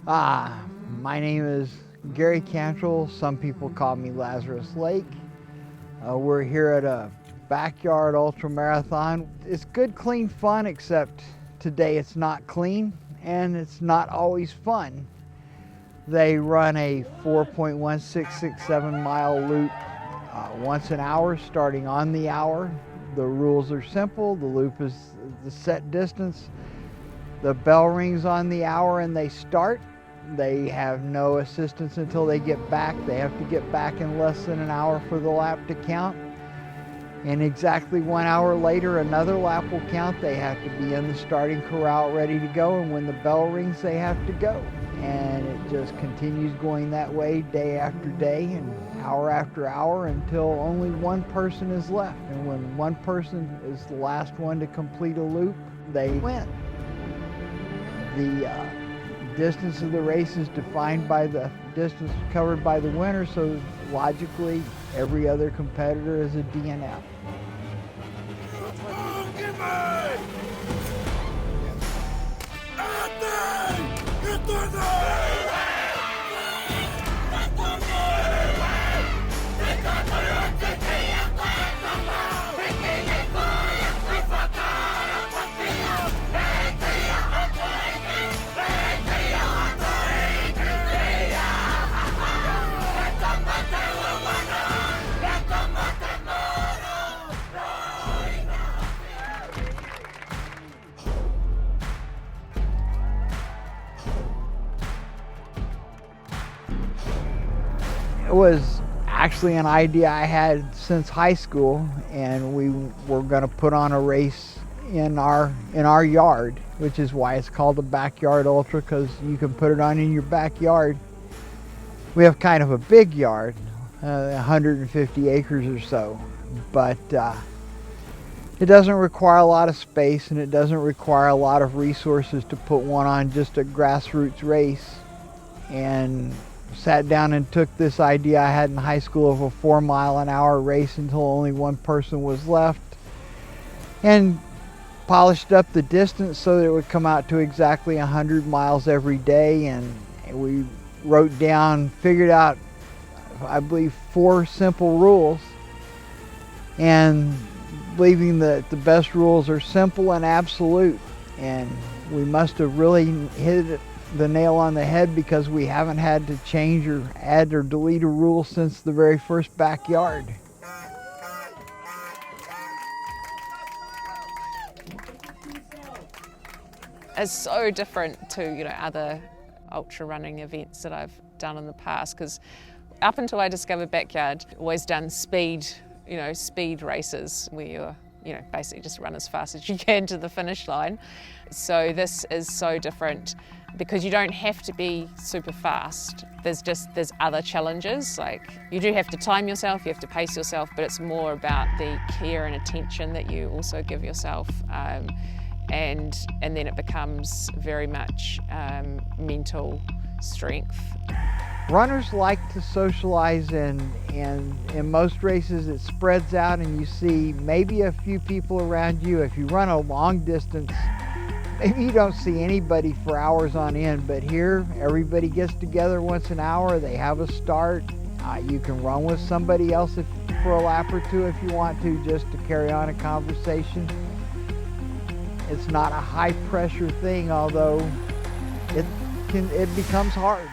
My name is Gary Cantrell. Some people call me Lazarus Lake. We're here at a backyard ultra marathon. It's good, clean fun, except today it's not clean and it's not always fun. They run a 4.1667 mile loop once an hour, starting on the hour. The rules are simple. The loop is the set distance. The bell rings on the hour and they start. They have no assistance until they get back. They have to get back in less than an hour for the lap to count. And exactly 1 hour later, another lap will count. They have to be in the starting corral ready to go, and when the bell rings, they have to go. And it just continues going that way day after day and hour after hour until only one person is left. And when one person is the last one to complete a loop, they win. The distance of the race is defined by the distance covered by the winner, so logically every other competitor is a DNF. It was actually an idea I had since high school, and we were going to put on a race in our yard, which is why it's called a backyard ultra, because you can put it on in your backyard. We have kind of a big yard, 150 acres or so, but it doesn't require a lot of space and it doesn't require a lot of resources to put one on just a grassroots race. And sat down and took this idea I had in high school of a 4 mile an hour race until only one person was left, and polished up the distance so that it would come out to exactly 100 miles every day. And we wrote down, figured out, I believe, 4 simple rules, and believing that the best rules are simple and absolute. And we must have really hit the nail on the head, because we haven't had to change or add or delete a rule since the very first backyard. It's so different to other ultra running events that I've done in the past, because up until I discovered Backyard, always done speed races where you're basically just run as fast as you can to the finish line. So this is so different, because you don't have to be super fast. There's other challenges. Like, you do have to time yourself, you have to pace yourself, but it's more about the care and attention that you also give yourself. And then it becomes very much mental strength. Runners like to socialize, and in most races it spreads out and you see maybe a few people around you. If you run a long distance, maybe you don't see anybody for hours on end, but here everybody gets together once an hour, they have a start. You can run with somebody else for a lap or two if you want to, just to carry on a conversation. It's not a high pressure thing, although it becomes hard.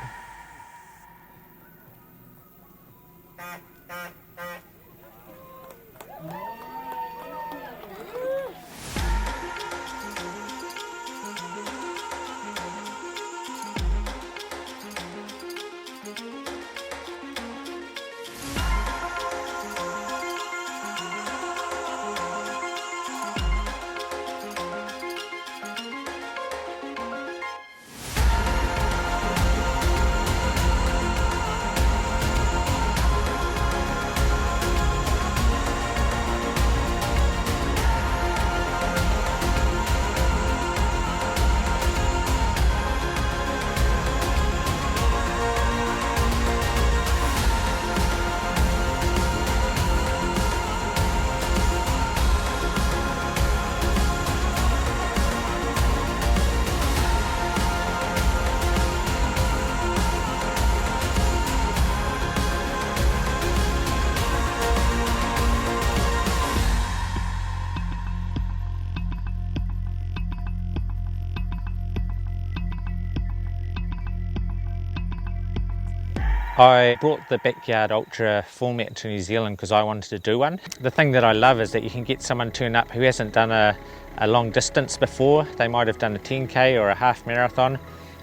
I brought the Backyard Ultra format to New Zealand because I wanted to do one. The thing that I love is that you can get someone turn up who hasn't done a long distance before. They might have done a 10k or a half marathon,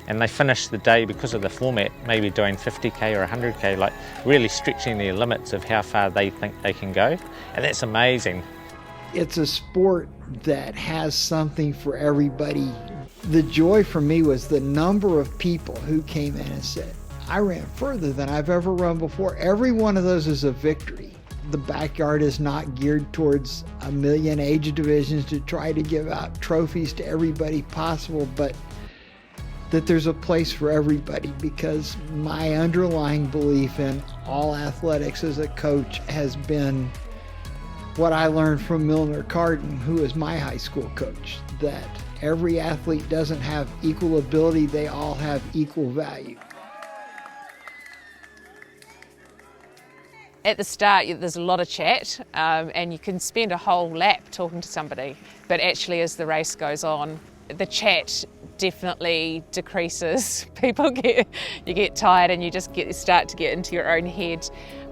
and they finish the day because of the format maybe doing 50k or 100k, like really stretching their limits of how far they think they can go, and that's amazing. It's a sport that has something for everybody. The joy for me was the number of people who came in and said, I ran further than I've ever run before. Every one of those is a victory. The Backyard is not geared towards a million age divisions to try to give out trophies to everybody possible, but that there's a place for everybody, because my underlying belief in all athletics as a coach has been what I learned from Milner Carden, who is my high school coach, that every athlete doesn't have equal ability, they all have equal value. At the start, there's a lot of chat, and you can spend a whole lap talking to somebody, but actually as the race goes on, the chat definitely decreases. You get tired and you just start to get into your own head.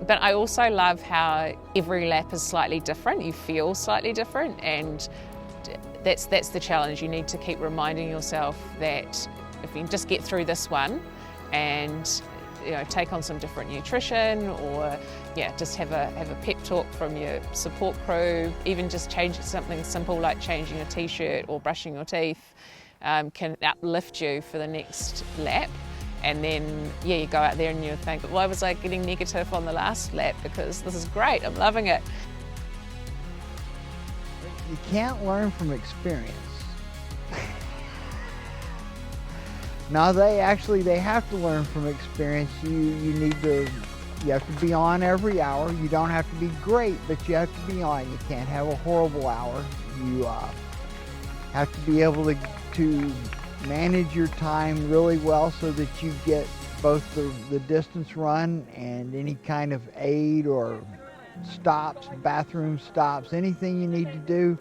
But I also love how every lap is slightly different. You feel slightly different, and that's the challenge. You need to keep reminding yourself that if you can just get through this one and take on some different nutrition, or just have a pep talk from your support crew, even just change something simple like changing a t-shirt or brushing your teeth, can uplift you for the next lap. And then you go out there and you think, why was I getting negative on the last lap? Because this is great, I'm loving it. You can't learn from experience. Now they have to learn from experience. You have to be on every hour. You don't have to be great, but you have to be on. You can't have a horrible hour. You have to be able to manage your time really well so that you get both the distance run and any kind of aid or stops, bathroom stops, anything you need to do,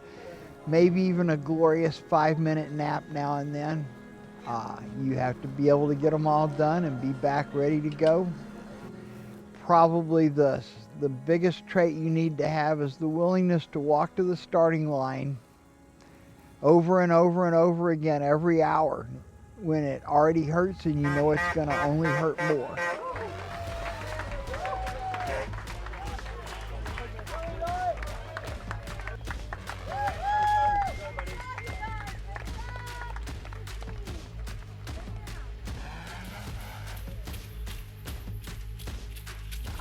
maybe even a glorious 5-minute nap now and then. You have to be able to get them all done and be back ready to go. Probably the biggest trait you need to have is the willingness to walk to the starting line over and over and over again every hour when it already hurts and you know it's going to only hurt more.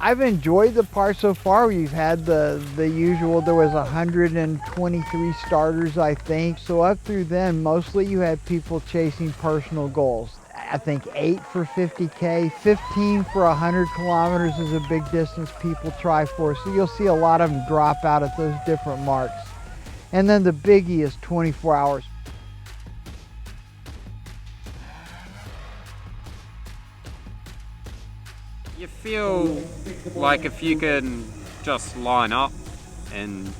I've enjoyed the part so far. We've had the usual, there was 123 starters, I think. So up through then, mostly you had people chasing personal goals. I think 8 for 50K, 15 for 100 kilometers is a big distance people try for. So you'll see a lot of them drop out at those different marks. And then the biggie is 24 hours. You feel like if you can just line up and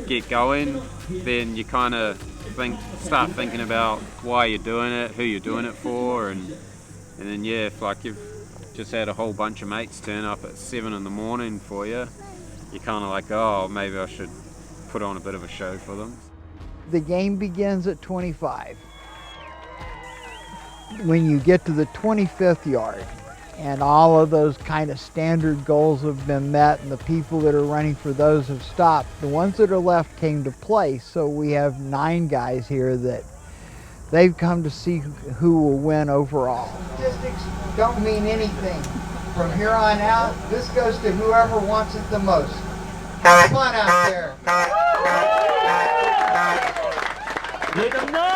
get going, then you kind of start thinking about why you're doing it, who you're doing it for, and then if like you've just had a whole bunch of mates turn up at 7 in the morning for you, you're kind of like, oh, maybe I should put on a bit of a show for them. The game begins at 25. When you get to the 25th yard, and all of those kind of standard goals have been met and the people that are running for those have stopped, the ones that are left came to play. So we have 9 guys here that they've come to see who will win overall. Statistics don't mean anything. From here on out, this goes to whoever wants it the most. Have fun out there. Let them know!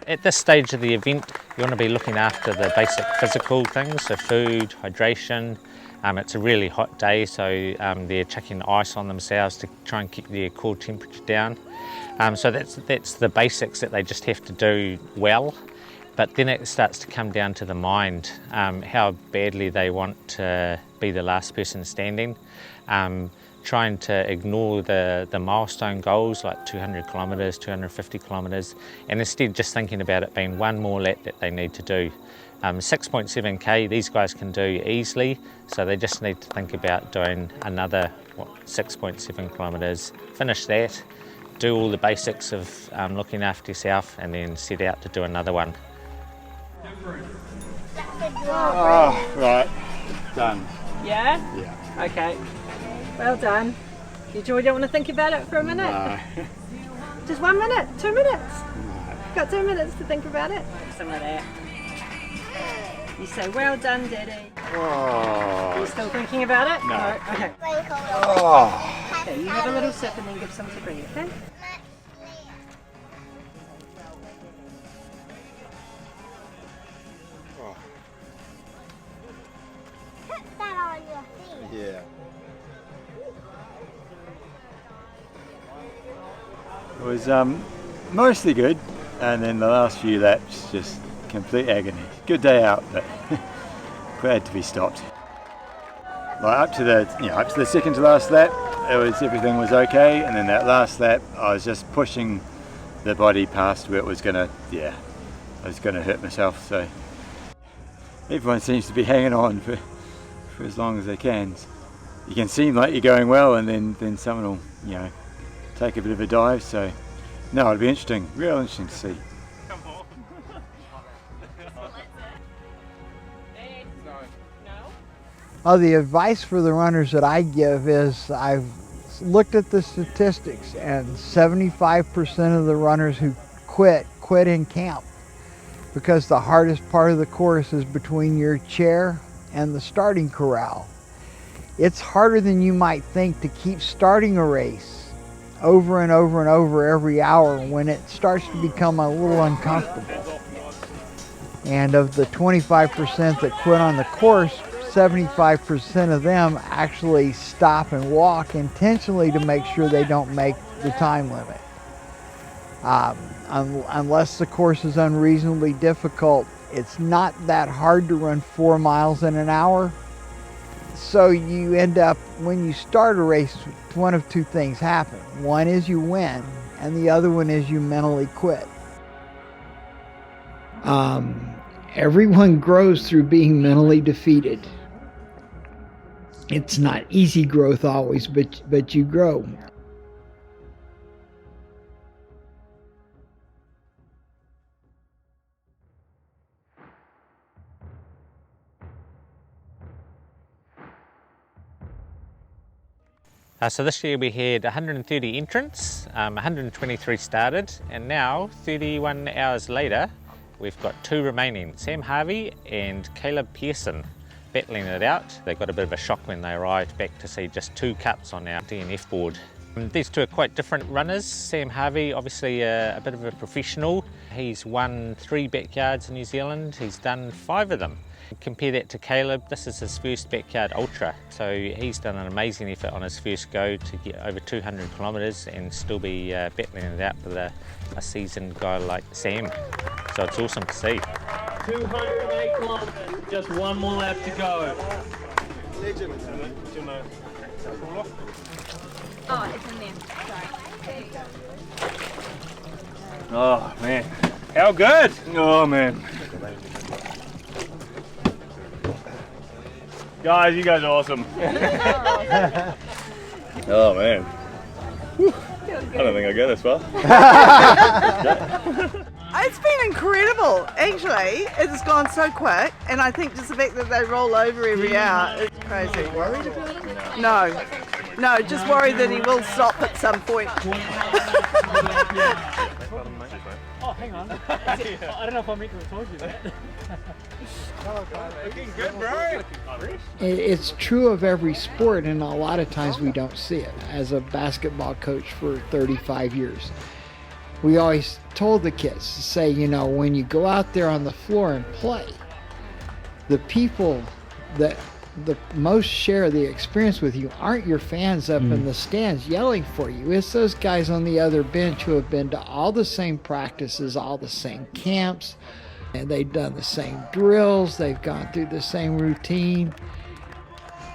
At this stage of the event, you want to be looking after the basic physical things, so food, hydration. It's a really hot day, so they're chucking ice on themselves to try and keep their core temperature down. So that's the basics that they just have to do well. But then it starts to come down to the mind, how badly they want to be the last person standing. trying to ignore the milestone goals like 200 kilometres, 250 kilometres, and instead just thinking about it being one more lap that they need to do. 6.7k these guys can do easily, so they just need to think about doing another 6.7 kilometres, finish that, do all the basics of looking after yourself, and then set out to do another one. Oh, right. Done. Yeah? Yeah. Okay. Well done. You sure you don't want to think about it for a minute? No. Just 1 minute? 2 minutes? Got 2 minutes to think about it? Some of that. You say, well done, Daddy. Oh. Are you still thinking about it? No. Okay. Oh. Okay, you have a little sip and then give some to Brie, okay? Put that on your feet. Yeah. It was mostly good, and then the last few laps just complete agony. Good day out, but glad to be stopped. Like up to the second to last lap, everything was okay, and then that last lap, I was just pushing the body past where it was gonna, I was gonna hurt myself. So everyone seems to be hanging on for as long as they can. You can seem like you're going well, and then someone will, take a bit of a dive. So no, it'll be interesting, real interesting to see. The advice for the runners that I give is I've looked at the statistics, and 75% of the runners who quit in camp, because the hardest part of the course is between your chair and the starting corral. It's harder than you might think to keep starting a race over and over and over every hour when it starts to become a little uncomfortable. And of the 25% that quit on the course, 75% of them actually stop and walk intentionally to make sure they don't make the time limit. Unless the course is unreasonably difficult, it's not that hard to run 4 miles in an hour. So you end up, when you start a race, one of two things happen. One is you win, and the other one is you mentally quit. Everyone grows through being mentally defeated. It's not easy growth always, but you grow. So this year we had 130 entrants, 123 started, and now 31 hours later we've got 2 remaining, Sam Harvey and Caleb Pearson, battling it out. They got a bit of a shock when they arrived back to see just 2 cups on our DNF board. These 2 are quite different runners. Sam Harvey, obviously a bit of a professional. He's won 3 backyards in New Zealand. He's done 5 of them. Compare that to Caleb, this is his first backyard ultra. So he's done an amazing effort on his first go to get over 200 kilometres and still be battling it out with a seasoned guy like Sam. So it's awesome to see. 208 kilometres, just 1 more lap to go. Oh, it's in there. Sorry. Oh man, how good? Oh man. Guys, you guys are awesome. Oh man. Whew. I don't think I go this far. It's been incredible, actually. It's gone so quick, and I think just the fact that they roll over every hour is crazy. Worried about it? No, just worried that he will stop at some point. Oh, hang on. I don't know if I meant to have told you that. Looking good, bro. It's true of every sport, and a lot of times we don't see it. As a basketball coach for 35 years, we always told the kids to say, when you go out there on the floor and play, the people that the most share the experience with you aren't your fans up in the stands yelling for you. It's those guys on the other bench who have been to all the same practices, all the same camps, and they've done the same drills, they've gone through the same routine.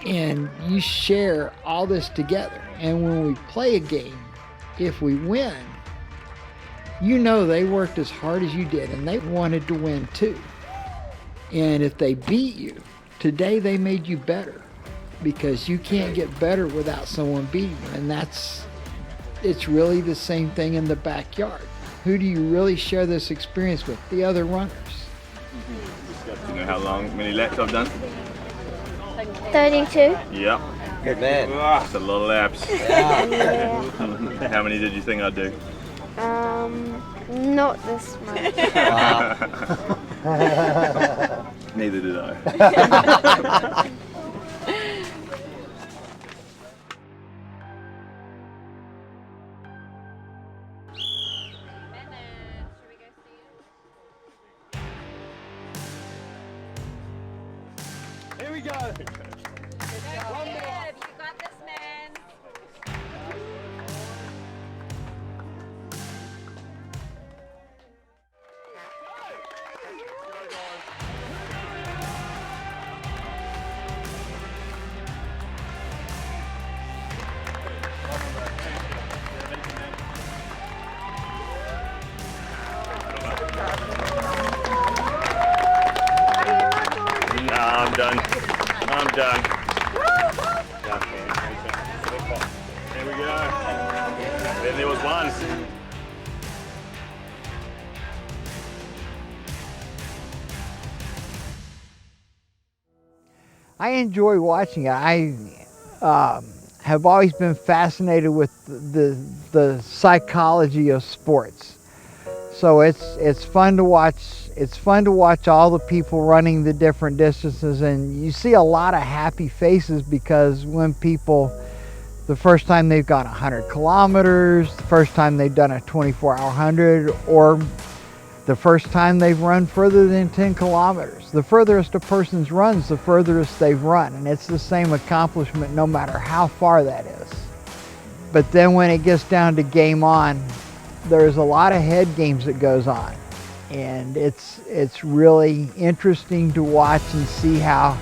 and you share all this together. And when we play a game, if we win, you know they worked as hard as you did and they wanted to win too. And if they beat you, today they made you better, because you can't get better without someone beating you. And it's really the same thing in the backyard. Who do you really share this experience with? The other runners. Do you know many laps I've done? 32. Yep. Good man. That's a lot of laps. Yeah. How many did you think I'd do? Not this much. Neither did I. Here we go. Good. You got this, man. I'm done. I'm done. There we go. Then there was one. I enjoy watching it. I have always been fascinated with the psychology of sports. So it's fun to watch. It's fun to watch all the people running the different distances, and you see a lot of happy faces, because when people, the first time they've gone 100 kilometers, the first time they've done a 24-hour 100, or the first time they've run further than 10 kilometers. The furthest a person runs, the furthest they've run, and it's the same accomplishment no matter how far that is. But then when it gets down to game on, there's a lot of head games that goes on, and it's really interesting to watch and see how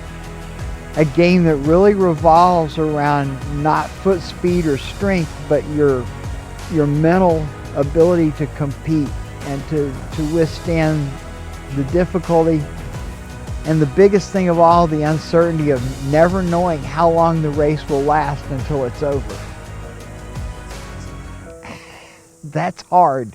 a game that really revolves around not foot speed or strength, but your mental ability to compete and to withstand the difficulty, and the biggest thing of all, the uncertainty of never knowing how long the race will last until it's over. That's hard.